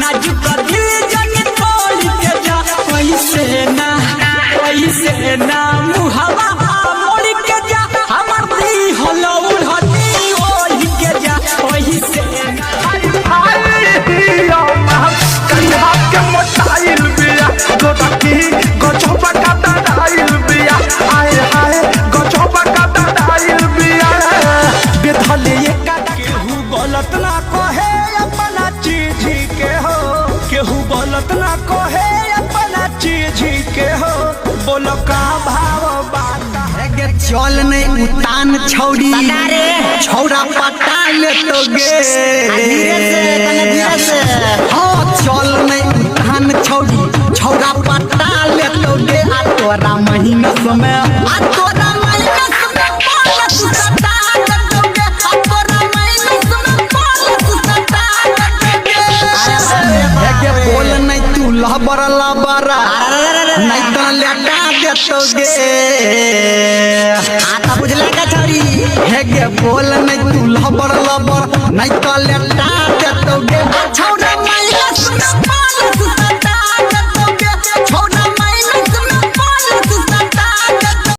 नाजुक दिल जन तोड़ के जा वैसे ना मुहवा मोड़ के जा हमर दी होलो उड़ती ओढ़ के जा वैसे कन्हा के मोटाइल बिया गोदकी गछोपा का दाइल बिया आए हाय गछोपा का दाइल बिया बेधले एका केहू गलत ना कहे अपना चीज के हो केहू गलत ना कहे अपना चीज के हो बोलो का भाव बात है चल नहीं उतान छौड़ी छौड़ा पटा ले तो गे हाँ चल नहीं उतान छौड़ी छौड़ा पटा ले तो गे आ तोरा महीना समय आ तोरा महीना समय बोलत सता दोगे आ तोरा महीना समय बोलत सता दोगे बोल नहीं तू लबर नहीं तो लेटा देतोगे आता बुझले का छौरी हे गे बोल नहीं तू लबर नहीं तो लेटा देतोगे छौड़ा महीना समय